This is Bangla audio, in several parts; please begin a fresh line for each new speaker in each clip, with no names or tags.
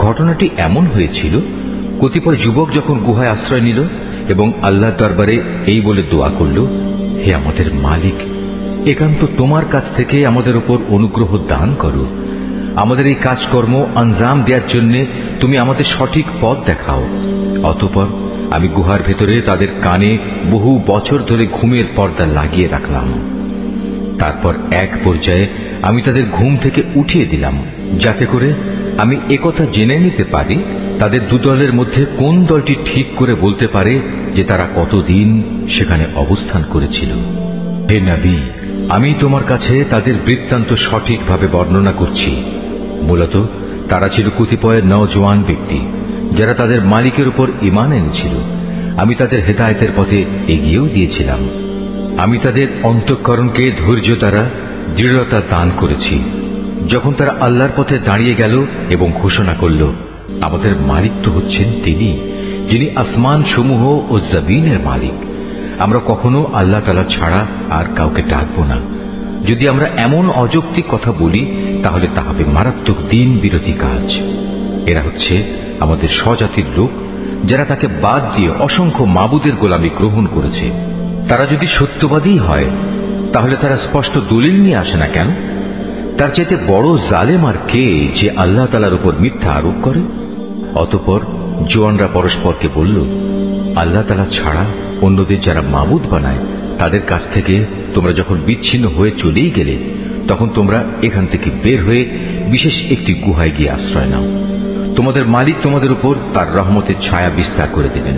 ঘটনাটি এমন হয়েছিল, কতিপয় যুবক যখন গুহায় আশ্রয় নিল এবং আল্লাহর দরবারে এই বলে দোয়া করল, হে আমাদের মালিক, একান্ত তোমার কাছ থেকে আমাদের উপর অনুগ্রহ দান করো। আমাদের এই কাজকর্ম আঞ্জাম দেওয়ার জন্য তুমি আমাদের সঠিক পথ দেখাও। অতঃপর আমি গুহার ভেতরে তাদের কানে বহু বছর ধরে ঘুমের পর্দা লাগিয়ে রাখলাম। তারপর এক পর্যায়ে আমি তাদের ঘুম থেকে উঠিয়ে দিলাম, যাতে করে আমি একথা জেনে নিতে পারি তাদের দুদলের মধ্যে কোন দলটি ঠিক করে বলতে পারে যে তারা কতদিন সেখানে অবস্থান করেছিল। হে নবী, আমি তোমার কাছে তাদের বৃত্তান্ত সঠিকভাবে বর্ণনা করছি। মূলত তারা ছিল কতিপয় নওজোয়ান ব্যক্তি যারা তাদের মালিকের উপর ঈমান এনেছিল। আমি তাদের হেদায়েতের পথে এগিয়েও দিয়েছিলাম। আমি তাদের অন্তঃকরণকে ধৈর্য দ্বারা দৃঢ়তা দান করেছি যখন তারা আল্লাহর পথে দাঁড়িয়ে গেল এবং ঘোষণা করল, আমাদের মালিক তো হচ্ছেন তিনি, যিনি আসমান সমূহ ও জমিনের মালিক। আমরা কখনো আল্লাহ তাআলা ছাড়া আর কাউকে ডাকবো না। যদি আমরা এমন অযৌক্তিক কথা বলি তাহলে তা হবে মারাত্মক দিন বিরোধী কাজ। এরা হচ্ছে আমাদের স্বজাতির লোক, যারা তাকে বাদ দিয়ে অসংখ্য মাবুদের গোলামি গ্রহণ করেছে। তারা যদি সত্যবাদী হয় তাহলে তারা স্পষ্ট দলিল নিয়ে আসে না কেন? তার চাইতে বড় জালেম আর কে যে আল্লাহ তাআলার উপর মিথ্যা আরোপ করে? অতঃপর জোয়ানরা পরস্পরকে বলল, আল্লাহ তাআলা ছাড়া অন্যদের যারা মাবুদ বানায় তাদের কাছ থেকে তোমরা যখন বিচ্ছিন্ন হয়ে চলেই গেলে, তখন তোমরা এখান থেকে বের হয়ে বিশেষ একটি গুহায় গিয়ে আশ্রয় নাও। তোমাদের মালিক তোমাদের উপর তার রহমতের ছায়া বিস্তার করে দেবেন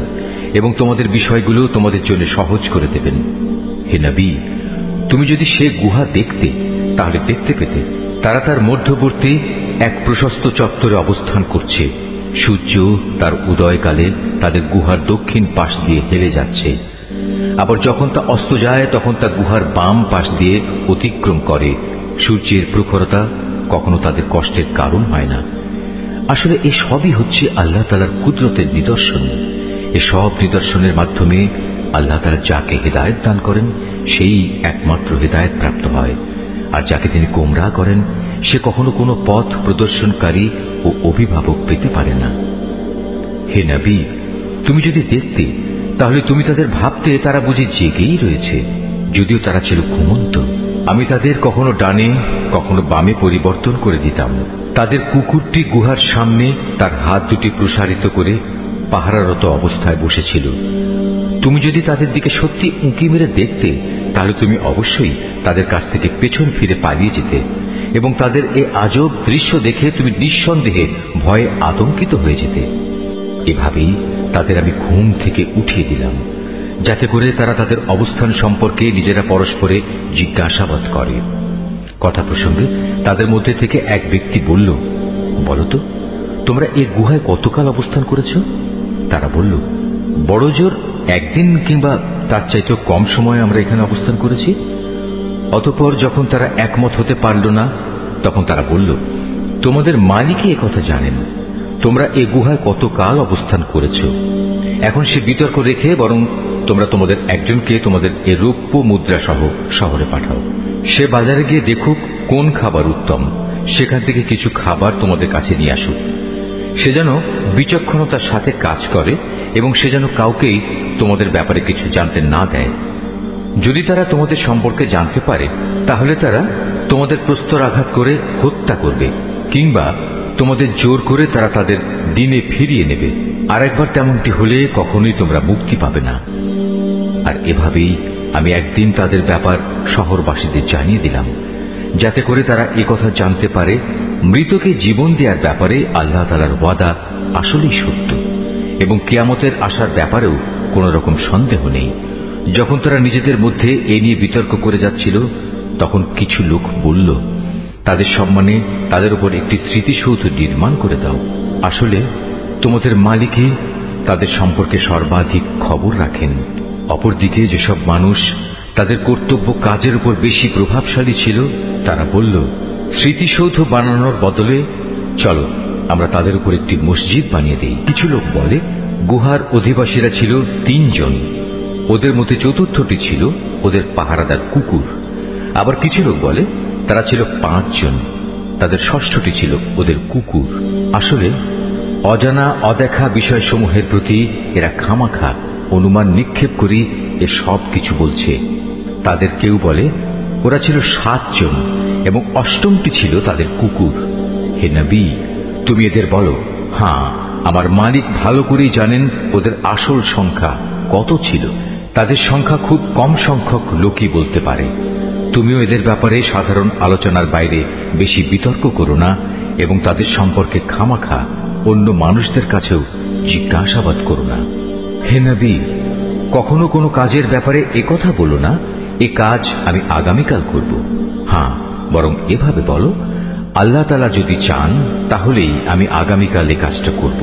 এবং তোমাদের বিষয়গুলো তোমাদের জন্য সহজ করে দেবেন। হে নবী, তুমি যদি সে গুহা দেখতে তাহলে দেখতে পেতে তারা তার মধ্যবর্তী এক প্রশস্ত চত্বরে অবস্থান করছে। সূর্য তার উদয়কালে তাদের গুহার দক্ষিণ পাশ দিয়ে হেলে যাচ্ছে, আবার যখন তা অস্ত যায় তখন তা গুহার বাম পাশ দিয়ে অতিক্রম করে। সূর্যের প্রখরতা কখনো তাদের কষ্টের কারণ হয় না। আসলে এ সবই হচ্ছে আল্লাহ তাআলার কুদরতের নিদর্শন। এসব নিদর্শনের মাধ্যমে আল্লাহ তাআলা যাকে হেদায়েত দান করেন সেই একমাত্র হেদায়েত প্রাপ্ত হয়, আর যাকে তিনি গোমরাহ করেন সে কখনো কোনো পথ প্রদর্শনকারী ও অভিভাবক পেতে পারে না। হে নবী, তুমি যদি দেখতে তাহলে তুমি তাদের ভাবতে তারা বুঝি জেগেই রয়েছে, যদিও তারা ছিল ঘুমন্ত। আমি তাদের কখনো ডানে কখনো বামে পরিবর্তন করে দিতাম। তাদের কুকুরটি গুহার সামনে তার হাত দুটি প্রসারিত করে পাহারারত অবস্থায় বসেছিল। তুমি যদি তাদের দিকে সত্যি উঁকি মেরে দেখতে তাহলে তুমি অবশ্যই তাদের কাছ থেকে পেছন ফিরে পালিয়ে যেতে এবং তাদের এ আজব দৃশ্য দেখে তুমি নিঃসন্দেহে ভয়ে আতঙ্কিত হয়ে যেতে। এভাবেই তাদের আমি ঘুম থেকে উঠিয়ে দিলাম, যাতে করে তারা তাদের অবস্থান সম্পর্কে নিজেরা পরস্পরে জিজ্ঞাসাবাদ করে। কথা প্রসঙ্গে তাদের মধ্যে থেকে এক ব্যক্তি বলল, বলতো তোমরা এই গুহায় কতকাল অবস্থান করেছ? তারা বলল, বড় জোর একদিন কিংবা তার চাইতেও কম সময় আমরা এখানে অবস্থান করেছি। অতঃপর যখন তারা একমত হতে পারল না তখন তারা বলল, তোমাদের মালিকই একথা জানেন তোমরা এ গুহায় কতকাল অবস্থান করেছ। এখন সে বিতর্ক রেখে বরং তোমরা তোমাদের একজনকে তোমাদের এ রৌপ্য মুদ্রা সহ শহরে পাঠাও। সে বাজারে গিয়ে দেখুক কোন খাবার উত্তম, সেখান থেকে কিছু খাবার তোমাদের কাছে নিয়ে আসুক। সে যেন বিচক্ষণতার সাথে কাজ করে এবং সে যেন কাউকেই তোমাদের ব্যাপারে কিছু জানতে না দেয়। যদি তারা তোমাদের সম্পর্কে জানতে পারে তাহলে তারা তোমাদের প্রস্তরাঘাত করে হত্যা করবে, কিংবা তোমাদের জোর করে তারা তাদের দিনে ফিরিয়ে নেবে। আর একবার তেমনটি হলে কখনোই তোমরা মুক্তি পাবে না। আর এভাবেই আমি একদিন তাদের ব্যাপার শহরবাসীদের জানিয়ে দিলাম, যাতে করে তারা একথা জানতে পারে মৃতকে জীবন দেওয়ার ব্যাপারে আল্লাহ তাআলার ওয়াদা আসলেই সত্য এবং কিয়ামতের আসার ব্যাপারেও কোনো রকম সন্দেহ নেই। যখন তারা নিজেদের মধ্যে এ নিয়ে বিতর্ক করে যাচ্ছিল তখন কিছু লোক বলল, তাদের সম্মানে তাদের উপর একটি স্মৃতিসৌধ নির্মাণ করে দাও। আসলে তোমাদের মালিকই তাদের সম্পর্কে সর্বাধিক খবর রাখেন। অপরদিকে যেসব মানুষ তাদের কর্তব্য কাজের উপর বেশি প্রভাবশালী ছিল তারা বলল, স্মৃতিসৌধ বানানোর বদলে চলো আমরা তাদের উপর একটি মসজিদ বানিয়ে দেই। কিছু লোক বলে গুহার অধিবাসীরা ছিল 3 জন, ওদের মধ্যে চতুর্থটি ছিল ওদের পাহারাদার কুকুর। আবার কিছু লোক বলে তারা ছিল 5 জন, তাদের ষষ্ঠটি ছিল ওদের কুকুর। আসলে অজানা অদেখা বিষয়সমূহের প্রতি এরা খামাখা অনুমান নিক্ষেপ করি এ সব কিছু বলছে। তাদের কেউ বলে ওরা ছিল 7 জন এবং 8টি ছিল তাদের কুকুর। হে নবী, তুমি এদের বলো, হ্যাঁ, আমার মালিক ভালো করেই জানেন ওদের আসল সংখ্যা কত ছিল। তাদের সংখ্যা খুব কম সংখ্যক লোকই বলতে পারে। তুমিও এদের ব্যাপারে সাধারণ আলোচনার বাইরে বেশি বিতর্ক করো না এবং তাদের সম্পর্কে খামাখা অন্য মানুষদের কাছেও জিজ্ঞাসাবাদ করো না। হে নবী, কখনো কোনো কাজের ব্যাপারে একথা বলো না, এ কাজ আমি আগামীকাল করব। হ্যাঁ, বরং এভাবে বলো, আল্লাহ তাআলা যদি চান তাহলেই আমি আগামীকাল এ কাজটা করব।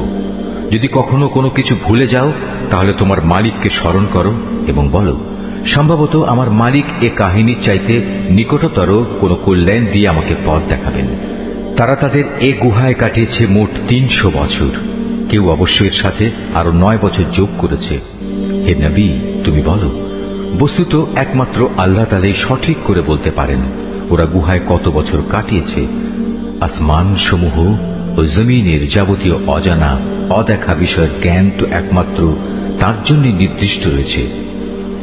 যদি কখনো কোনো কিছু ভুলে যাও তাহলে তোমার মালিককে স্মরণ করো এবং বলো, সম্ভবত আমার মালিক এ কাহিনীর চাইতে নিকটতর কোনো কল্যাণ দিয়ে আমাকে পথ দেখাবেন। তারা তাদের এ গুহায় কাটিয়েছে মোট 300 বছর। কেউ অবশ্য এর সাথে আরো 9 বছর যোগ করেছে। হে নবী, তুমি বলো, বস্তুত একমাত্র আল্লাহ তাআলাই সঠিক করে বলতে পারেন ওরা গুহায় কত বছর কাটিয়েছে। আসমান সমূহ ও জমিনের যাবতীয় অজানা অদেখা বিষয়ের জ্ঞান তো একমাত্র তার জন্য নির্দিষ্ট রয়েছে।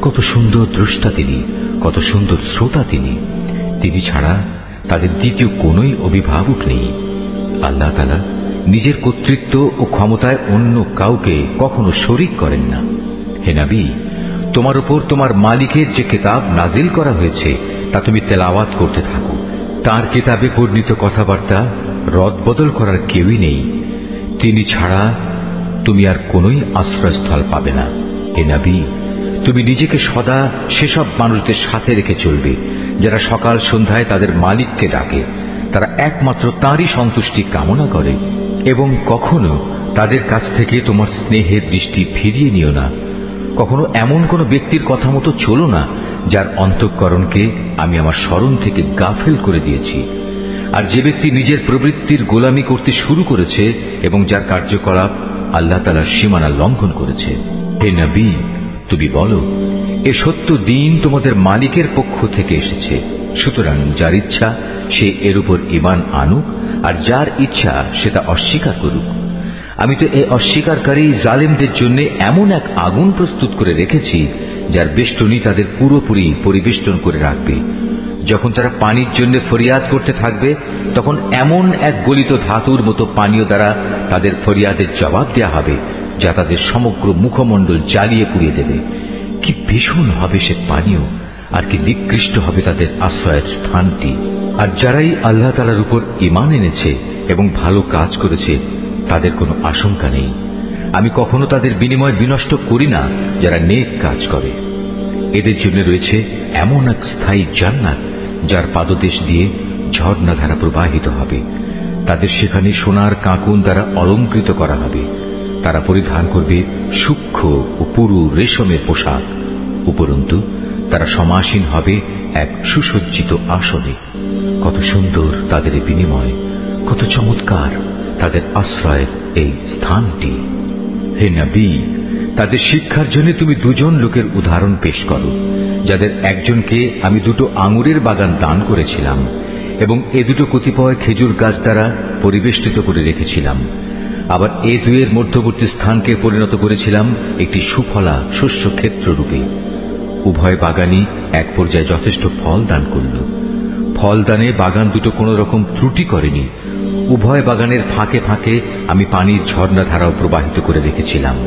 কত সুন্দর দ্রষ্টা তিনি, কত সুন্দর শ্রোতা তিনি। তিনি ছাড়া তাদের দ্বিতীয় কোনোই অভিভাবক নেই। আল্লাহ তাআলা নিজের কর্তৃত্ব ও ক্ষমতায় অন্য কাউকে কখনো শরীক করেন না। হে নবী, তোমার উপর তোমার মালিকের যে কিতাব নাজিল করা হয়েছে তা তুমি তেলাওয়াত করতে থাকো। তার কিতাবে বর্ণিত কথাবার্তা রদবদল করার কেউই নেই। তিনি ছাড়া তুমি আর কোনোই আশ্রয়স্থল পাবে না। হে নবী, তুমি নিজেকে সদা সেসব মানুষদের সাথে রেখে চলবে যারা সকাল সন্ধ্যায় তাদের মালিককে ডাকে। তারা একমাত্র তাঁরই সন্তুষ্টি কামনা করে এবং কখনো তাদের কাছ থেকে তোমার স্নেহের দৃষ্টি ফিরিয়ে নিও না। কখনো এমন কোন ব্যক্তির কথা মতো চলো না যার অন্তঃকরণকে আমি আমার স্মরণ থেকে গাফেল করে দিয়েছি। আর যে ব্যক্তি নিজের প্রবৃত্তির গোলামি করতে শুরু করেছে এবং যার কার্যকলাপ আল্লাহ তাআলার সীমানা লঙ্ঘন করেছে। হে নবী, তুমি বলো, এ সত্য দিন তোমাদের মালিকের পক্ষ থেকে এসেছে। সুতরাং যার ইচ্ছা সে এর উপর ঈমান আনুক, আর যার ইচ্ছা সেটা অস্বীকার করুক। আমি তো এই অস্বীকারী জালেমদের জন্য এমন এক আগুন প্রস্তুত করে রেখেছি যার বেষ্টনী তাদের পুরোপুরি পরিবেষ্টন করে রাখবে। যখন তারা পানির জন্য ফরিয়াদ করতে থাকবে তখন এমন এক গলিত ধাতুর মতো পানীয় দ্বারা তাদের ফরিয়াদের জবাব দেয়া হবে যা তাদের সমগ্র মুখমণ্ডল জ্বালিয়ে পুড়িয়ে দেবে। কি ভীষণ হবে সে পানীয়, আর কি নিকৃষ্ট হবে তাদের আশ্রয়ের স্থানটি। আর যারাই আল্লাহ তাআলার উপর ঈমান এনেছে এবং ভালো কাজ করেছে তাদের কোনো আশঙ্কা নেই। আমি কখনো তাদের বিনিময় বিনষ্ট করি না যারা নেক কাজ করে। এদের জন্য রয়েছে এমন এক স্থায়ী জান্নাত যার পাদদেশ দিয়ে ঝর্ণাধারা প্রবাহিত হবে। তাদের সেখানে সোনার কাঁকুন দ্বারা অলঙ্কৃত করা হবে। তারা পরিধান করবে সূক্ষ্ম ও পুরু রেশমের পোশাক। উপরন্তু তারা সমাসীন হবে এক সুসজ্জিত আসনে। কত সুন্দর তাদের বিনিময়, কত চমৎকার তাদের আশ্রয়ের এই স্থানটি। হে নবী, তাদের শিক্ষার জন্য তুমি 2 জন লোকের উদাহরণ পেশ করো, যাদের একজনকে আমি 2টো আঙুরের বাগান দান করেছিলাম এবং এ 2টো কতিপয় খেজুর গাছ দ্বারা পরিবেষ্টিত করে রেখেছিলাম। আবার এ 2-এর মধ্যবর্তী স্থানকে পরিণত করেছিলাম একটি সুফলা শস্য ক্ষেত্র রূপে। উভয় বাগানই এক পর্যায়ে যথেষ্ট ফল দান করল। ফলদানে বাগান 2টো কোনো রকম ত্রুটি করেনি। উভয় বাগানের ফাঁকে ফাঁকে আমি পানির ঝর্ণাধারাও প্রবাহিত করে রেখেছিলাম।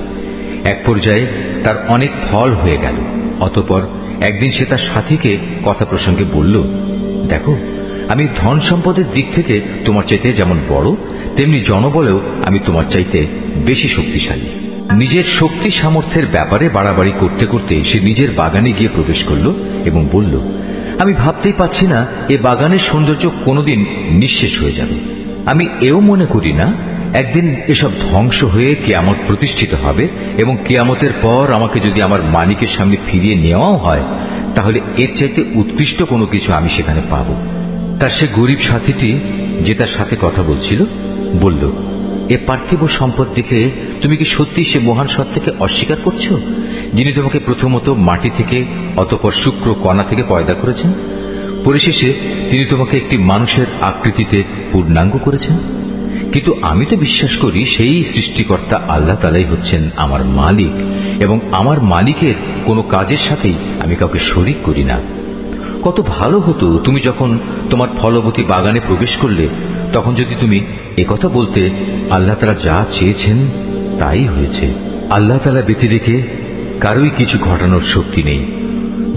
এক পর্যায়ে তার অনেক ফল হয়ে গেল। অতঃপর একদিন সে তার সাথীকে কথা প্রসঙ্গে বলল, দেখো, আমি ধন সম্পদের দিক থেকে তোমার চাইতে যেমন বড়, তেমনি জনবলেও আমি তোমার চাইতে বেশি শক্তিশালী। নিজের শক্তি সামর্থ্যের ব্যাপারে বাড়াবাড়ি করতে করতে সে নিজের বাগানে গিয়ে প্রবেশ করল এবং বলল, আমি ভাবতেই পাচ্ছি না এ বাগানের সৌন্দর্য কোনোদিন নিঃশেষ হয়ে যাবে। আমি এও মনে করি না একদিন এসব ধ্বংস হয়ে কিয়ামত প্রতিষ্ঠিত হবে এবং কিয়ামতের পর আমাকে যদি আমার মালিকের সামনে ফিরিয়ে নেওয়াও হয় তাহলে এর চাইতে উৎকৃষ্ট কোনো কিছু আমি সেখানে পাব। তার সে গরিব সাথীটি যে তার সাথে কথা বলছিল বলল, এ পার্থিব সম্পদ দেখে তুমি কি সত্যি সে মহান সত্তাকে অস্বীকার করছো, যিনি তোমাকে প্রথমত মাটি থেকে অতঃপর শুক্র কণা থেকে পয়দা করেছেন, পরিশেষে তিনি তোমাকে একটি মানুষের আকৃতিতে পূর্ণাঙ্গ করেছেন? কিন্তু আমি তো বিশ্বাস করি সেই সৃষ্টিকর্তা আল্লাহ তাআলাই হচ্ছেন আমার মালিক, এবং আমার মালিকের কোনো কাজের সাথেই আমি কাউকে শরীক করি না। কত ভালো হতো তুমি যখন তোমার ফলবতী বাগানে প্রবেশ করলে তখন যদি তুমি একথা বলতে, আল্লাহ তাআলা যা চেয়েছেন তাই হয়েছে। আল্লাহ তাআলা ব্যতি রেখে কারোই কিছু ঘটানোর শক্তি নেই।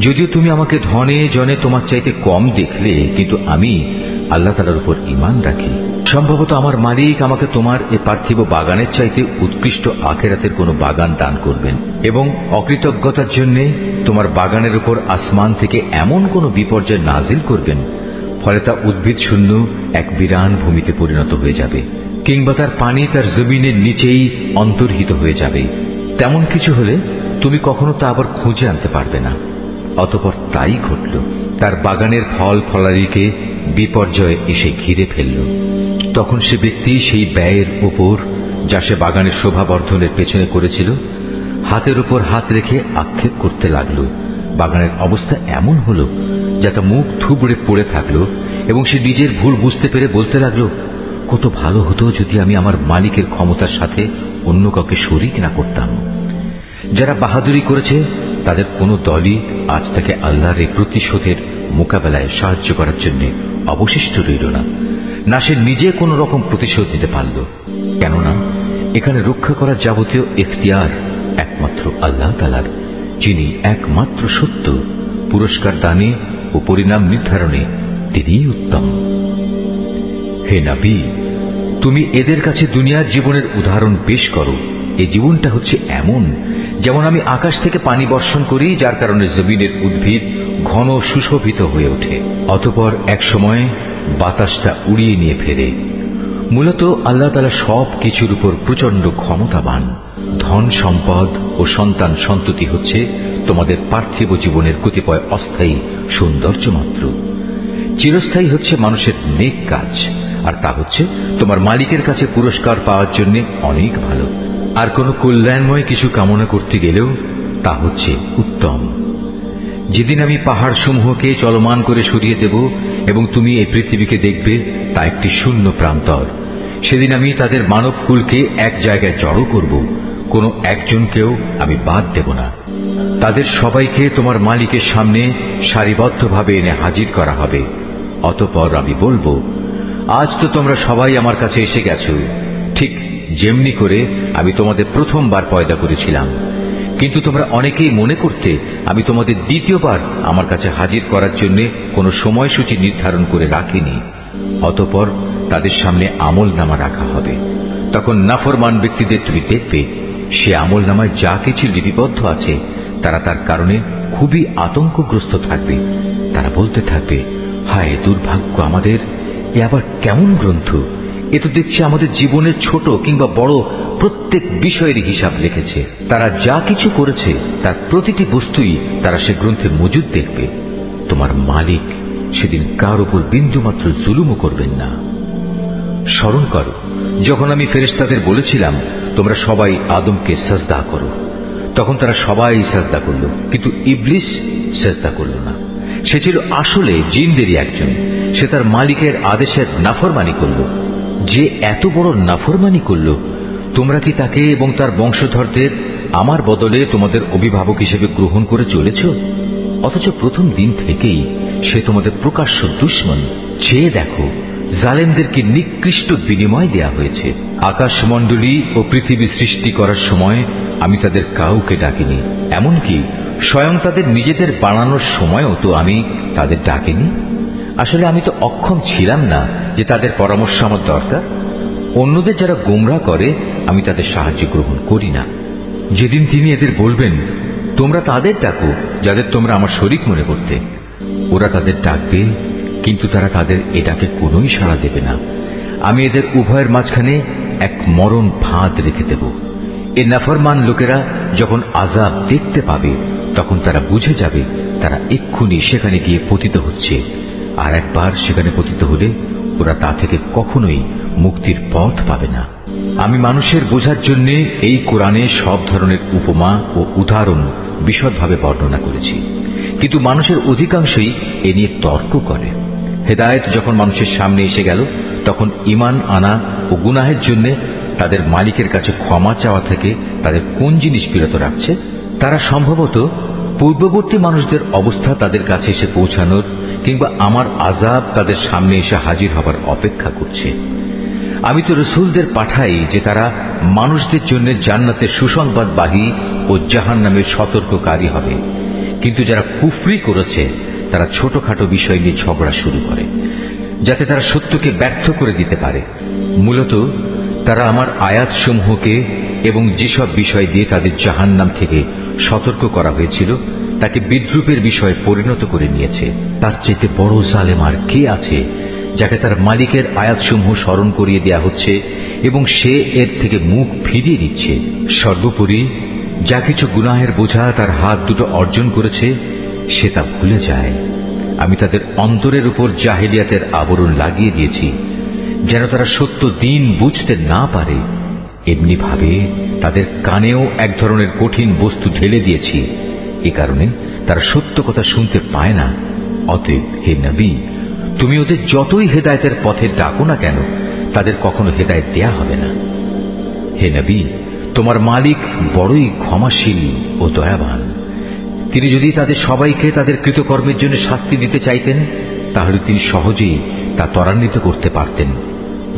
যদিও তুমি আমাকে ধনে জনে তোমার চাইতে কম দেখলে, কিন্তু আমি আল্লাহ তাআলার উপর ঈমান রাখি। সম্ভবত আমার মালিক আমাকে তোমার এ পার্থিব বাগানের চাইতে উৎকৃষ্ট আখিরাতের কোনো বাগান দান করবেন, এবং অকৃতজ্ঞতার জন্য তোমার বাগানের উপর আসমান থেকে এমন কোনো বিপর্যয় নাজিল করবেন ফলে তা উদ্ভিদ শূন্য এক বিরান ভূমিতে পরিণত হয়ে যাবে, কিংবা তার পানি তার জমিনের নিচেই অন্তর্হিত হয়ে যাবে। তেমন কিছু হলে তুমি কখনো তা আবার খুঁজে আনতে পারবে না। অতঃপর তাই ঘটল, তার বাগানের ফল ফলারিকে বিপর্যয় এসে ঘিরে ফেলল। তখন সে ব্যক্তি সেই ব্যয়ের উপর যা সে বাগানের শোভা বর্ধনের পেছনে করেছিল হাতের উপর হাত রেখে আক্ষেপ করতে লাগলো। বাগানের অবস্থা এমন হলো যাতে মুখ থুবড়ে পড়ে থাকলো, এবং সে নিজের ভুল বুঝতে পেরে বলতে লাগলো, কত ভালো হতো যদি আমি আমার মালিকের ক্ষমতার সাথে অন্য কাউকে শরীক না করতাম। যারা বাহাদুরি করেছে তাদের কোনো দলই আজ থেকে আল্লাহর এই প্রতিশোধের মোকাবেলায় সাহায্য করার জন্য অবশিষ্ট রইল না, না সে নিজে কোন রকম প্রতিশোধ নিতে পারল। কেননা এখানে রক্ষা করার যাবতীয় এখতিয়ার একমাত্র আল্লাহ তাআলার, যিনি একমাত্র সত্য, পুরস্কার দানে ও পরিণাম নির্ধারণে তিনিই উত্তম। হে নবী, তুমি এদের কাছে দুনিয়ার জীবনের উদাহরণ পেশ করো। এই জীবনটা হচ্ছে এমন যেমন আমি আকাশ থেকে পানি বর্ষণ করি, যার কারণে জমিনের উদ্ভিদ ঘন সুশোভিত হয়ে ওঠে, অতঃপর এক সময় বাতাসটা উড়িয়ে নিয়ে ফেরে। মূলত আল্লাহ তাআলা সব কিছুর উপর প্রচন্ড ক্ষমতাবান। ধন সম্পদ ও সন্তান সন্ততি হচ্ছে তোমাদের পার্থিব জীবনের কতিপয় অস্থায়ী সৌন্দর্য মাত্র। চিরস্থায়ী হচ্ছে মানুষের নেক কাজ, আর তা হচ্ছে তোমার মালিকের কাছে পুরস্কার পাওয়ার জন্য অনেক ভালো। আর কোনো কল্যাণময় কিছু কামনা করতে গেলেও তা হচ্ছে উত্তম। যেদিন আমি পাহাড় সমূহকে চলমান করে সরিয়ে দেব এবং তুমি এই পৃথিবীকে দেখবে তা একটি শূন্য প্রান্তর, সেদিন আমি তাদের মানব কুলকে এক জায়গায় জড়ো করব, কোনো একজনকেও আমি বাদ দেব না। তাদের সবাইকে তোমার মালিকের সামনে সারিবদ্ধভাবে এনে হাজির করা হবে। অতঃপর আমি বলবো, আজ তো তোমরা সবাই আমার কাছে এসে গেছো, ঠিক যেমনি করে আমি তোমাদের প্রথমবার পয়দা করেছিলাম, কিন্তু তোমরা অনেকেই মনে করতে আমি তোমাদের দ্বিতীয়বার আমার কাছে হাজির করার জন্য কোনো সময়সূচি নির্ধারণ করে রাখিনি। অতঃপর তাদের সামনে আমলনামা রাখা হবে। তখন নাফরমান ব্যক্তিদের তুমি দেখবে সে আমলনামায় যা কিছু লিপিবদ্ধ আছে তারা তার কারণে খুবই আতঙ্কগ্রস্ত থাকবে। তারা বলতে থাকবে, হায় দুর্ভাগ্য আমাদের, এ আবার কেমন গ্রন্থ! এ তো দেখছি আমাদের জীবনের ছোট কিংবা বড় প্রত্যেক বিষয়ের হিসাব লিখেছে। তারা যা কিছু করেছে তার প্রতিটি বস্তুই তারা সে গ্রন্থে মজুদ দেখবে। তোমার মালিক সেদিন কার উপর বিন্দুমাত্র জুলুমও করবেন না। স্মরণ করো যখন আমি ফেরেশতাদের বলেছিলাম তোমরা সবাই আদমকে সাজদা করো, তখন তারা সবাই সাজদা করল, কিন্তু ইবলিস সাজদা করল না। সে ছিল আসলে জিনদেরই একজন। সে তার মালিকের আদেশের নাফরমানি করল। যে এত বড় নাফরমানি করল, তোমরা কি তাকে এবং তার বংশধরদের আমার বদলে তোমাদের অভিভাবক হিসেবে গ্রহণ করে চলেছ? অথচ প্রথম দিন থেকেই সে তোমাদের প্রকাশ্য দুশমন। চেয়ে দেখো, জালেমদেরকে নিকৃষ্ট বিনিময় দেয়া হয়েছে। আকাশমণ্ডলী ও পৃথিবী সৃষ্টি করার সময় আমি তাদের কাউকে ডাকিনি, এমনকি স্বয়ং তাদের নিজেদের বানানোর সময়ও তো আমি তাদের ডাকিনি। আসলে আমি তো অক্ষম ছিলাম না যে তাদের পরামর্শ আমার দরকার। অন্যদের যারা গোমরা করে আমি তাদের সাহায্য গ্রহণ করি না। যেদিন তিনি এদের বলবেন তোমরা তাদের ডাকো যাদের তোমরা আমার শরীক মনে করতে, ওরা তাদের ডাকবে, কিন্তু তারা তাদের এটাকে কোনোই সাড়া দেবে না। আমি এদের উভয়ের মাঝখানে এক মরণ ফাঁদ রেখে দেব। এ নাফরমান লোকেরা যখন আযাব দেখতে পাবে তখন তারা বুঝে যাবে তারা এক্ষুনি সেখানে গিয়ে পতিত হচ্ছে, আর একবার সেখানে পতিত হলে ওরা তা থেকে কখনোই মুক্তির পথ পাবে না। আমি মানুষের বোঝার জন্য এই কোরআনে সব ধরনের উপমা ও উদাহরণ বিশদভাবে বর্ণনা করেছি, কিন্তু মানুষের অধিকাংশই এ নিয়ে তর্ক করে। হেদায়েত যখন মানুষের সামনে এসে গেল, তখন ঈমান আনা ও গুনাহের জন্য তাদের মালিকের কাছে ক্ষমা চাওয়া থেকে তাদের কোন জিনিস বিরত রাখছে? তারা সম্ভবত পূর্ববর্তী মানুষদের অবস্থা তাদের কাছে এসে পৌঁছানোর কিংবা আমার আযাব তাদের সামনে এসে হাজির হবার অপেক্ষা করছে। আমি তো রাসূলদের পাঠাই যে তারা মানুষদের জন্য জান্নাতের সুসংবাদবাহী ও জাহান্নামের সতর্ককারী হবে, কিন্তু যারা কুফরি করেছে তারা ছোটখাটো বিষয় নিয়ে ঝগড়া শুরু করে যাতে তারা সত্যকে ব্যর্থ করে দিতে পারে। মূলত তারা আমার আয়াতসমূহকে এবং যেসব বিষয় দিয়ে তাদের জাহান্নাম থেকে সতর্ক করা হয়েছিল তাকে বিদ্রূপের বিষয়ে পরিণত করে নিয়েছে। তার চাইতে বড় জালেম আর কে আছে যাকে তার মালিকের আয়াতসমূহ স্মরণ করিয়ে দেয়া হচ্ছে এবং সে এর থেকে মুখ ফিরিয়ে দিচ্ছে। সর্বোপরি যা কিছু গুনাহের বোঝা তার হাত দুটো অর্জন করেছে সে তা ভুলে যায়। আমি তাদের অন্তরের উপর জাহেলিয়াতের আবরণ লাগিয়ে দিয়েছি যেন তারা সত্য দিন বুঝতে না পারে। এমনি ভাবে তাদের কানেও এক ধরনের কঠিন বস্তু ঢেলে দিয়েছি, এ কারণে তারা সত্য কথা শুনতে পায় না। অতএব হে নবী, তুমি ওদের যতই হেদায়েতের পথে ডাকো না কেন তাদের কখনো হেদায়েত দেয়া হবে না। হে নবী, তোমার মালিক বড়ই ক্ষমাশীল ও দয়াবান। তিনি যদি তাদের সবাইকে তাদের কৃতকর্মের জন্য শাস্তি দিতে চাইতেন তাহলে তিনি সহজেই তা ত্বরান্বিত করতে পারতেন,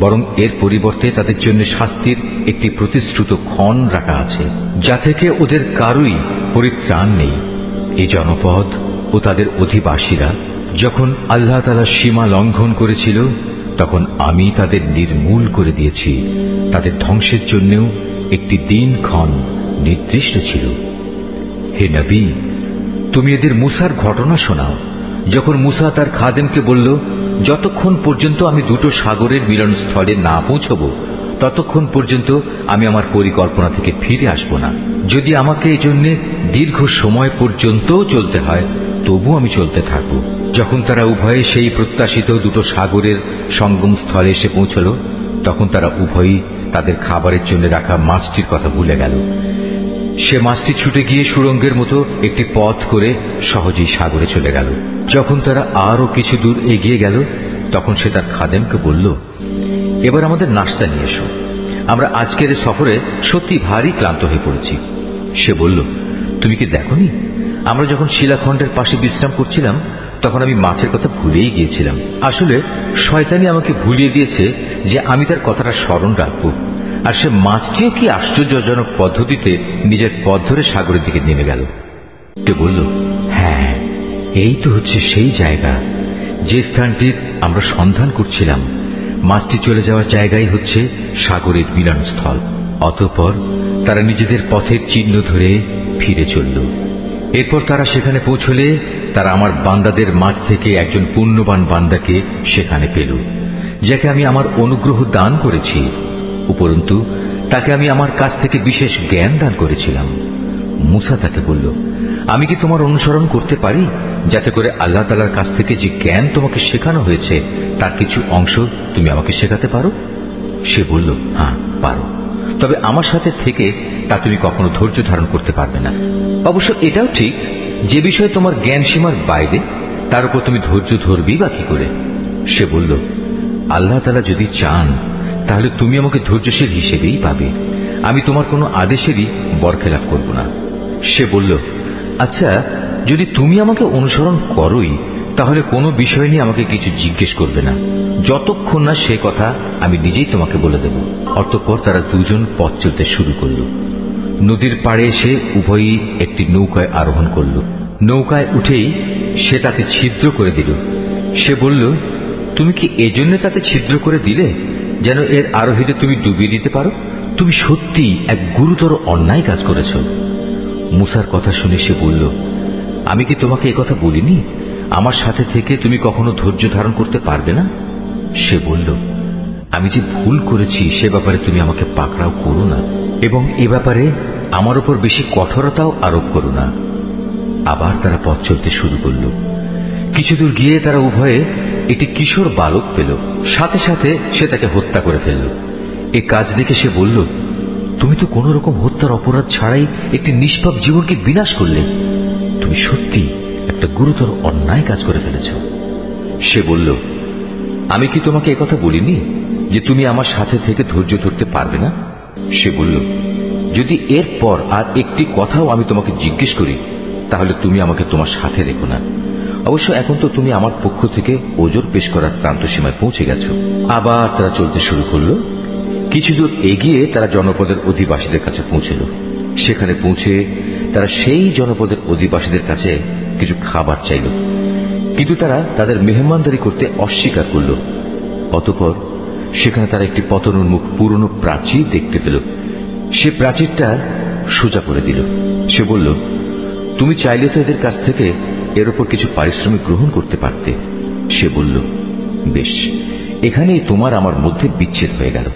বরং এর পরিবর্তে তাদের জন্য শাস্তির একটি প্রতিশ্রুত ক্ষণ রাখা আছে যা থেকে ওদের কারোই পরিত্রাণ নেই। এই জনপদ ও তাদের অধিবাসীরা যখন আল্লাহ তাআলা সীমা লঙ্ঘন করেছিল তখন আমি তাদের নির্মূল করে দিয়েছি। তাদের ধ্বংসের জন্যও একটি দিনক্ষণ নির্দিষ্ট ছিল। হে নবী, তুমি এদের মূসার ঘটনা শোনাও। যখন মূসা তার খাদেমকে বলল, যতক্ষণ পর্যন্ত আমি দুটো সাগরের মিলনস্থলে না পৌঁছব ততক্ষণ পর্যন্ত আমি আমার পরিকল্পনা থেকে ফিরে আসব না। যদি আমাকে এজন্য দীর্ঘ সময় পর্যন্ত চলতে হয় তবু আমি চলতে থাকব। যখন তারা উভয়ে সেই প্রত্যাশিত দুটো সাগরের সঙ্গম স্থলে এসে পৌঁছল তখন তারা উভয়ই তাদের খাবারের জন্য রাখা মাছটির কথা ভুলে গেল। সে মাছটি ছুটে গিয়ে সুড়ঙ্গের মতো একটি পথ করে সহজেই সাগরে চলে গেল। যখন তারা আরো কিছু দূর এগিয়ে গেল তখন সে তার খাদেমকে বলল, এবার আমাদের নাস্তা নিয়ে এসো, আমরা আজকের সফরে সত্যি ভারী ক্লান্ত হয়ে পড়েছি। সে বলল, তুমি কি দেখোনি আমরা যখন শিলাখণ্ডের পাশে বিশ্রাম করছিলাম তখন আমি মাছের কথা ভুলেই গিয়েছিলাম। আসলে শয়তানি আমাকে ভুলিয়ে দিয়েছে যে আমি তার কথাটা স্মরণ রাখব। আর সে মাছটিও কি আশ্চর্যজনক পদ্ধতিতে নিজের পথ ধরে সাগরের দিকে নেমে গেল। সে বলল, হ্যাঁ, এই তো হচ্ছে সেই জায়গা যে স্থানটির আমরা সন্ধান করছিলাম। মাছটি চলে যাওয়ার জায়গাই হচ্ছে সাগরের মিলনস্থল। অতঃপর তারা নিজেদের পথের চিহ্ন ধরে ফিরে চলল। এরপর তারা সেখানে পৌঁছলে তারা আমার বান্দাদের মাঝ থেকে একজন পুণ্যবান বান্দাকে সেখানে পেল, যাকে আমি আমার অনুগ্রহ দান করেছি। উপরন্তু তাকে আমি আমার কাছ থেকে বিশেষ জ্ঞান দান করেছিলাম। মূসা তাকে বলল, আমি কি তোমার অনুসরণ করতে পারি যাতে করে আল্লাহ তাআলার কাছ থেকে যে জ্ঞান তোমাকে শেখানো হয়েছে তার কিছু অংশ তুমি আমাকে শেখাতে পারো? সে বলল, হ্যাঁ পারো, তবে আমার সাথে থেকে তা তুমি কখনো ধৈর্য ধারণ করতে পারবে না। অবশ্য এটাও ঠিক, যে বিষয়ে তোমার জ্ঞান সীমার বাইরে তার উপর তুমি ধৈর্য ধরবি বা কি করে? সে বলল, আল্লাহ তাআলা যদি চান তাহলে তুমি আমাকে ধৈর্যশীল হিসেবেই পাবে। আমি তোমার কোনো আদেশেরই বরখেলাপ করব না। সে বলল, আচ্ছা, যদি তুমি আমাকে অনুসরণ করোই তাহলে কোনো বিষয় নিয়ে আমাকে কিছু জিজ্ঞেস করবে না, যতক্ষণ না সে কথা আমি নিজেই তোমাকে বলে দেব। অতঃপর তারা দুজন পথ চলতে শুরু করল। নদীর পাড়ে এসে উভয়ই একটি নৌকায় আরোহণ করল। নৌকায় উঠেই সে তাকে ছিদ্র করে দিল। সে বলল, তুমি কি এজন্য তাতে ছিদ্র করে দিলে যেন এর আরোহীতে তুমি ডুবিয়ে দিতে পারো? তুমি সত্যি এক গুরুতর অন্যায় কাজ করেছ। মূসার কথা শুনে সে বলল, আমি কি তোমাকে এ কথা বলিনি আমার সাথে থেকে তুমি কখনো ধৈর্য ধারণ করতে পারবে না? সে বলল, আমি যে ভুল করেছি সে ব্যাপারে তুমি আমাকে পাকড়াও করো না এবং এ ব্যাপারে আমার উপর বেশি কঠোরতাও আরোপ করো না। আবার তারা পথ চলতে শুরু করল। কিছু দূর গিয়ে তারা উভয়ে একটি কিশোর বালক পেল। সাথে সাথে সে তাকে হত্যা করে ফেলল। এ কাজ দেখে সে বলল, তুমি তো কোন রকম হত্যার অপরাধ ছাড়াই একটি নিষ্পাপ জীবনকে বিনাশ করলে। তুমি সত্যি একটা গুরুতর অন্যায় কাজ করে ফেলেছ। সে বলল, আমি কি তোমাকে একথা বলিনি যে তুমি আমার সাথে থেকে ধৈর্য ধরতে পারবে না? সে বলল, যদি এরপর আর একটি কথাও আমি তোমাকে জিজ্ঞেস করি তাহলে তুমি আমাকে তোমার সাথে রেখো না। অবশ্য এখন তো তুমি আমার পক্ষ থেকে ওজর পেশ করার প্রান্ত সীমায় পৌঁছে গেছো। আবার তারা চলতে শুরু করলো। কিছু দূর এগিয়ে তারা জনপদের অধিবাসীদের কাছে পৌঁছল। সেখানে পৌঁছে তারা সেই জনপদের অধিবাসীদের কাছে কিছু খাবার চাইল, কিন্তু তারা তাদের মেহমানদারি করতে অস্বীকার করল। অতঃপর সেখানে তারা একটি পতনোন্মুখ পুরনো প্রাচীর দেখতে পেল। সে প্রাচীরটা সোজা করে দিল। সে বলল, তুমি চাইলে তো এদের কাছ থেকে এর উপর কিছু পারিশ্রমিক গ্রহণ করতে পারতে। সে বলল, বেশ, এখানেই তোমার আমার মধ্যে বিচ্ছেদ হয়ে গেল।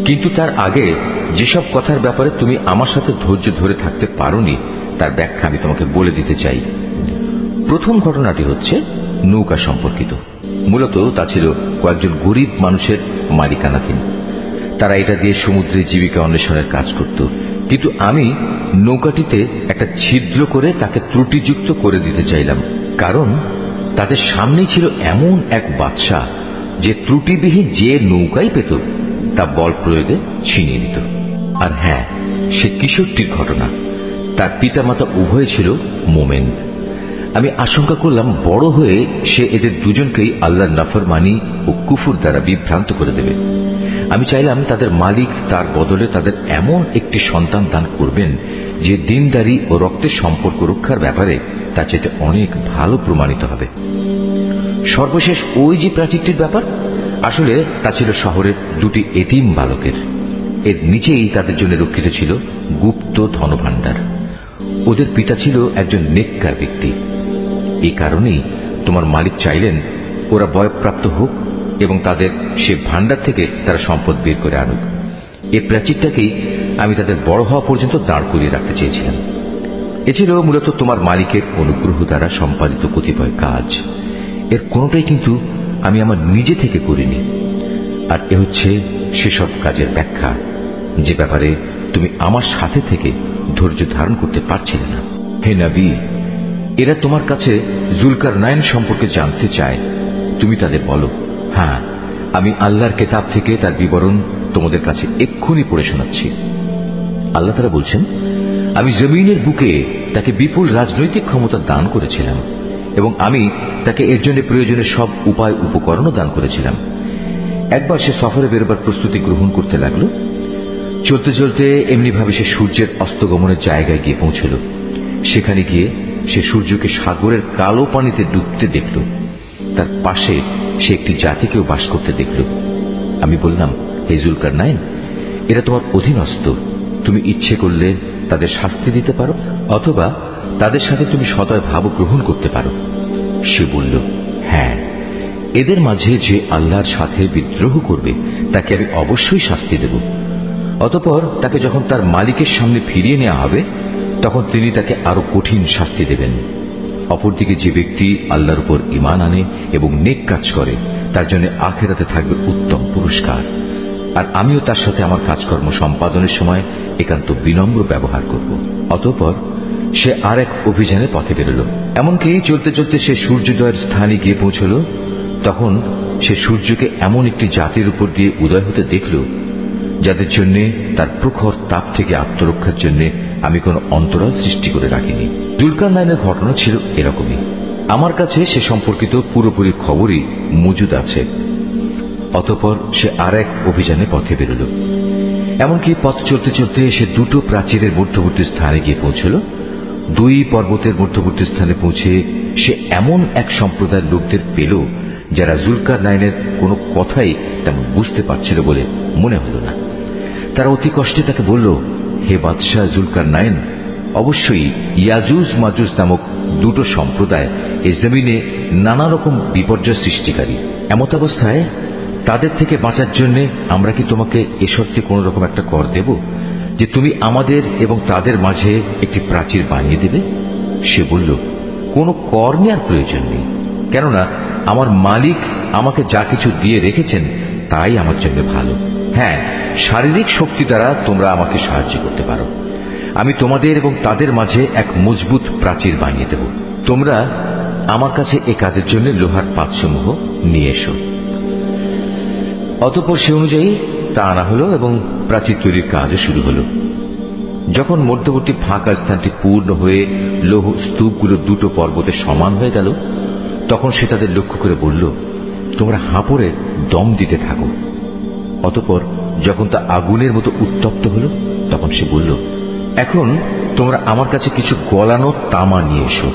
কিন্তু তার আগে যেসব কথার ব্যাপারে তুমি আমার সাথে ধৈর্য ধরে থাকতে পারোনি তার ব্যাখ্যা আমি তোমাকে বলে দিতে চাই। প্রথম ঘটনাটি হচ্ছে নৌকা সম্পর্কিত। মূলত তা ছিল কয়েকজন গরিব মানুষের মালিকানাধীন। তারা এটা দিয়ে সমুদ্রে জীবিকা অন্বেষণের কাজ করত, কিন্তু আমি নৌকাটিতে একটা ছিদ্র করে তাকে ত্রুটিযুক্ত করে দিতে চাইলাম, কারণ তাদের সামনেই ছিল এমন এক বাদশা যে ত্রুটিবিহীন যে নৌকাই পেত তা বল প্রয়োগে ছিনিয়ে নিত। আর হ্যাঁ, সে কিশোরটির ঘটনা। তার পিতামাতা উভয় ছিল মোমেন। আমি আশঙ্কা করলাম বড় হয়ে সে এদের দুজনকেই আল্লাহর নাফরমানি ও কুফর দ্বারা বিভ্রান্ত করে দেবে। আমি চাইলাম তাদের মালিক তার বদলে তাদের এমন একটি সন্তান দান করবেন যে দিনদারি ও রক্তের সম্পর্ক রক্ষার ব্যাপারে তা চাইতে অনেক ভালো প্রমাণিত হবে। সর্বশেষ ওই যে প্রাচীরটির ব্যাপার, আসলে তা ছিল শহরের দুটি এতিম বালকের। এর নিচেই তাদের জন্য রক্ষিত ছিল গুপ্ত ধনভাণ্ডার। ওদের পিতা ছিল একজন নেককার ব্যক্তি। এই কারণেই তোমার মালিক চাইলেন ওরা বয়প্রাপ্ত হোক এবং তাদের সে ভাণ্ডার থেকে তারা সম্পদ বের করে আনুক। এই প্রাচীরটাকেই আমি তাদের বড় হওয়া পর্যন্ত দাঁড় করিয়ে রাখতে চেয়েছিলাম। এ ছিল মূলত তোমার মালিকের অনুগ্রহ দ্বারা সম্পাদিত কতিপয় কাজ। এর কোনোটাই কিন্তু আমি আমার নিজে থেকে করিনি। আর এ হচ্ছে সেসব কাজের ব্যাখ্যা যে ব্যাপারে তুমি আমার সাথে থেকে ধৈর্য ধারণ করতে পারছিলে না। হে নবী, এরা তোমার কাছে জুলকারনাইন সম্পর্কে জানতে চায়। তুমি তাদের বলো, হ্যাঁ, আমি আল্লাহর কিতাব থেকে তার বিবরণ তোমাদের কাছে এক্ষুনি পড়ে শোনাচ্ছি। আল্লাহ তাআলা বলছেন, আমি জমিনের বুকে তাকে বিপুল রাজনৈতিক ক্ষমতা দান করেছিলাম এবং আমি তাকে এর জন্য প্রয়োজনীয় সব উপায় উপকরণও দান করেছিলাম। একবার সে সফরে বেরোবার প্রস্তুতি গ্রহণ করতে লাগলো। চলতে চলতে এমনিভাবে সে সূর্যের অস্তগমনের জায়গায় গিয়ে পৌঁছল। সেখানে গিয়ে সে সূর্যকে সাগরের কালো পানিতে ডুবতে দেখল। তার পাশে সে একটি জাতিকেও বাস করতে দেখল। আমি বললাম, হে জুলকারনাইন, এরা তোমার অধীনস্থ। তুমি ইচ্ছে করলে তাদের শাস্তি দিতে পারো অথবা তাদের সাথে তুমি সদয় ভাব গ্রহণ করতে পারো। সে বলল, হ্যাঁ, এদের মাঝে যে আল্লাহর সাথে বিদ্রোহ করবে তাকে আমি অবশ্যই শাস্তি দেব। অতঃপর তাকে যখন তার মালিকের সামনে ফিরিয়ে নেওয়া হবে তখন তিনি তাকে আরো কঠিন শাস্তি দেবেন। অপরদিকে যে ব্যক্তি আল্লাহর উপর ঈমান আনে এবং নেক কাজ করে তার জন্য আখিরাতে থাকবে উত্তম পুরস্কার। আর আমিও তার সাথে আমার কাজকর্ম সম্পাদনের সময় একান্ত বিনম্র ব্যবহার করব। অতঃপর সে আর এক অভিযানে পথে বেরোল। এমনকি চলতে চলতে সে সূর্যোদয়ের স্থানে গিয়ে পৌঁছল। তখন সে সূর্যকে এমন একটি জাতির উপর দিয়ে উদয় হতে দেখল যাদের জন্য তার প্রখর তাপ থেকে আত্মরক্ষার জন্য আমি কোনো অন্তরাল সৃষ্টি করে রাখিনি। জুলকারনাইনের ঘটনা ছিল এরকমই। আমার কাছে সে সম্পর্কিত পুরোপুরি খবরই মজুদ আছে। অতঃপর সে আর এক অভিযানে পথে বেরোল। এমনকি পথ চলতে চলতে সে দুটো প্রাচীরের মধ্যবর্তী স্থানে গিয়ে পৌঁছল। দুই পর্বতের মধ্যবর্তী স্থানে পৌঁছে সে এমন এক সম্প্রদায়ের লোকদের পেল যারা জুলকারনাইনের কোনো কথাই তেমন বুঝতে পারছিল বলে মনে হল না। তারা অতি কষ্টে তাকে বলল, হে বাদশাহ জুলকারনাইন, অবশ্যই ইয়াজুজ মাজুজ নামক দুটো সম্প্রদায় এই জমিনে নানা রকম বিপর্যয় সৃষ্টিকারী। এমত অবস্থায় তাদের থেকে বাঁচার জন্য আমরা কি তোমাকে এ শর্তে কোন রকম একটা কর দেব যে তুমি আমাদের এবং তাদের মাঝে একটি প্রাচীর বানিয়ে দেবে? সে বলল, কোনো কর নেওয়ার প্রয়োজন নেই, কেননা আমার মালিক আমাকে যা কিছু দিয়ে রেখেছেন তাই আমার জন্য ভালো। হ্যাঁ, শারীরিক শক্তি দ্বারা তোমরা আমাকে সাহায্য করতে পারো। আমি তোমাদের এবং তাদের মাঝে এক মজবুত প্রাচীর বানিয়ে দেব। তোমরা আমার কাছে এ কাজের জন্য লোহার পাতসমূহ নিয়ে এসো। অতঃপর সে অনুযায়ী তা আনা হলো এবং প্রাচীর তৈরির কাজও শুরু হলো। যখন মধ্যবর্তী ফাঁকা স্থানটি পূর্ণ হয়ে লৌহ স্তূপগুলো দুটো পর্বতে সমান হয়ে গেল, তখন সে তাদের লক্ষ্য করে বলল, তোমরা হাঁপড়ে দম দিতে থাকো। অতঃপর যখন তা আগুনের মতো উত্তপ্ত হলো, তখন সে বলল, এখন তোমরা আমার কাছে কিছু গলানো তামা নিয়ে এসো,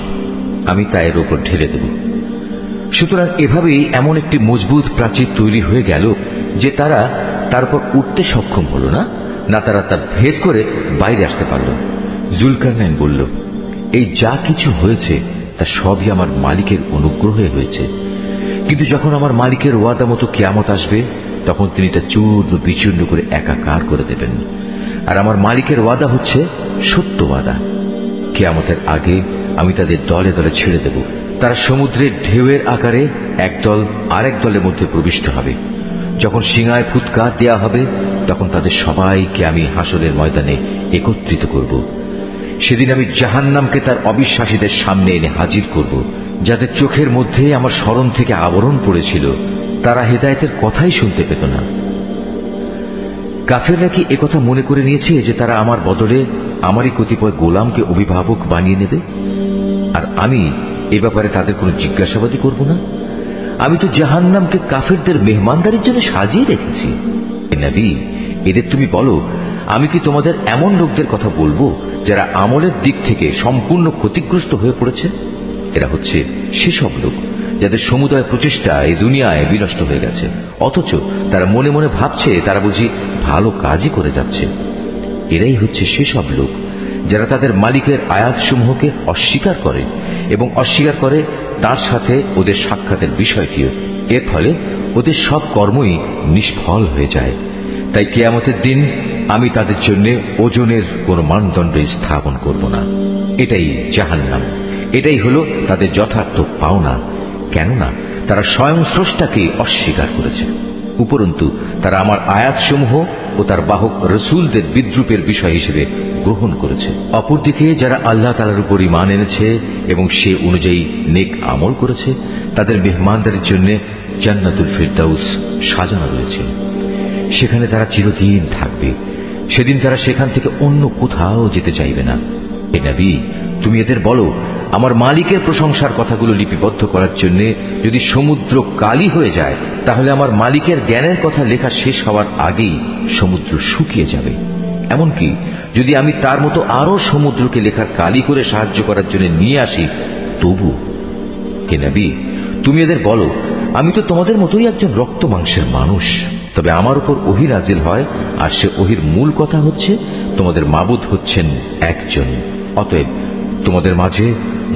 আমি তা এর উপর ঢেলে দেব। সুতরাং এভাবেই এমন একটি মজবুত প্রাচীর তৈরি হয়ে গেল যে তারা তার উপর উঠতে সক্ষম হল না, না তারা তা ভেদ করে বাইরে আসতে পারল। জুলকারনাইন বলল, এই যা কিছু হয়েছে তা সবই আমার মালিকের অনুগ্রহে হয়েছে, কিন্তু যখন আমার মালিকের ওয়াদা মতো কিয়ামত আসবে, তখন তিনি তা চূর্ণ বিচূর্ণ করে একাকার করে দেবেন। আর আমার মালিকের ওয়াদা হচ্ছে সত্য ওয়াদা। কিয়ামতের আগে আমি তাদের দলে দলে ছেড়ে দেব। তারা সমুদ্রের ঢেউয়ের আকারে একদল আরেক দলের মধ্যে প্রবিষ্ট হবে। যখন সিংহায় ফুৎকার দেয়া হবে, তখন তাদের সবাইকে আমি হাসরের ময়দানে একত্রিত করব। সেদিন আমি জাহান্নামকে তার অবিশ্বাসীদের সামনে এনে হাজির করব, যাদের চোখের মধ্যে আমার স্মরণ থেকে আবরণ পড়েছিল, তারা হেদায়েতের কথাই শুনতে পেত না। কাফেররা কি একথা মনে করে নিয়েছে যে তারা আমার বদলে আমারই কতিপয় গোলামকে অভিভাবক বানিয়ে নেবে, আর আমি এ ব্যাপারে তাদের কোনো জিজ্ঞাসাবাদই করব না? আমি তো জাহান্নামকে কাফেরদের মেহমানদারির জন্য সাজিয়ে রেখেছি। নবী, এদের তুমি বলো, আমি কি তোমাদের এমন লোকদের কথা বলবো যারা আমলের দিক থেকে সম্পূর্ণ ক্ষতিগ্রস্ত হয়ে পড়েছে? এরা হচ্ছে সেসব লোক যাদের সমুদয় প্রচেষ্টা এই দুনিয়ায় বিনষ্ট হয়ে গেছে, অথচ তারা মনে মনে ভাবছে তারা বুঝি ভালো কাজই করে যাচ্ছে। এরাই হচ্ছে সেসব লোক যারা তাদের মালিকের আয়াতসমূহকে অস্বীকার করে এবং অস্বীকার করে তার সাথে ওদের সাক্ষাতের বিষয়টিও। এর ফলে ওদের সব কর্মই নিষ্ফল হয়ে যায়। তাই কিয়ামতের দিন আমি তাদের জন্য ওজনের কোন মানদণ্ড স্থাপন করব না। এটাই জাহান্নাম, এটাই হলো তাদের যথার্থ পাওনা, কেননা তারা স্বয়ং স্রষ্টাকে অস্বীকার করেছে। উপরন্তু তারা আমার আয়াতসমূহ ও তার বাহক রসুলদের বিদ্রুপের বিষয় হিসেবে গ্রহণ করেছে। অপরদিকে যারা আল্লাহ তাআলার উপর ঈমান এনেছে এবং সে অনুযায়ী নেক আমল করেছে, তাদের মেহমানদারির জন্য জান্নাতুল ফিরদাউস সাজানো রয়েছে। সেখানে তারা চিরদিন থাকবে। সেদিন তারা সেখান থেকে অন্য কোথাও যেতে চাইবে না। হে নবী, তুমি এদের বলো, আমার মালিকের প্রশংসার কথাগুলো লিপিবদ্ধ করার জন্য যদি সমুদ্র কালি হয়ে যায়, তাহলে আমার মালিকের জ্ঞানের কথা লেখা শেষ হওয়ার আগেই সমুদ্র শুকিয়ে যাবে। এমনকি যদি আমি তার মতো আরো সমুদ্রকে লেখার কালি করে সাহায্য করার জন্য নিয়ে আসি, তবু। হে নবী, তুমি এদের বলো, আমি তো তোমাদের মতোই একজন রক্ত মাংসের মানুষ, তবে আমার উপর ওহী নাজিল হয়, আর সে ওহীর মূল কথা হচ্ছে তোমাদের মাবুদ হচ্ছেন একজন। অতএব তোমাদের মাঝে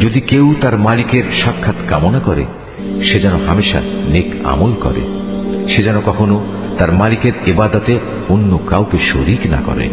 যদি কেউ তার মালিকের সাক্ষাৎ কামনা করে, সে যেন হামেশা নেক আমল করে, সে যেন কখনো তার মালিকের ইবাদতে অন্য কাউকে শরীক না করে।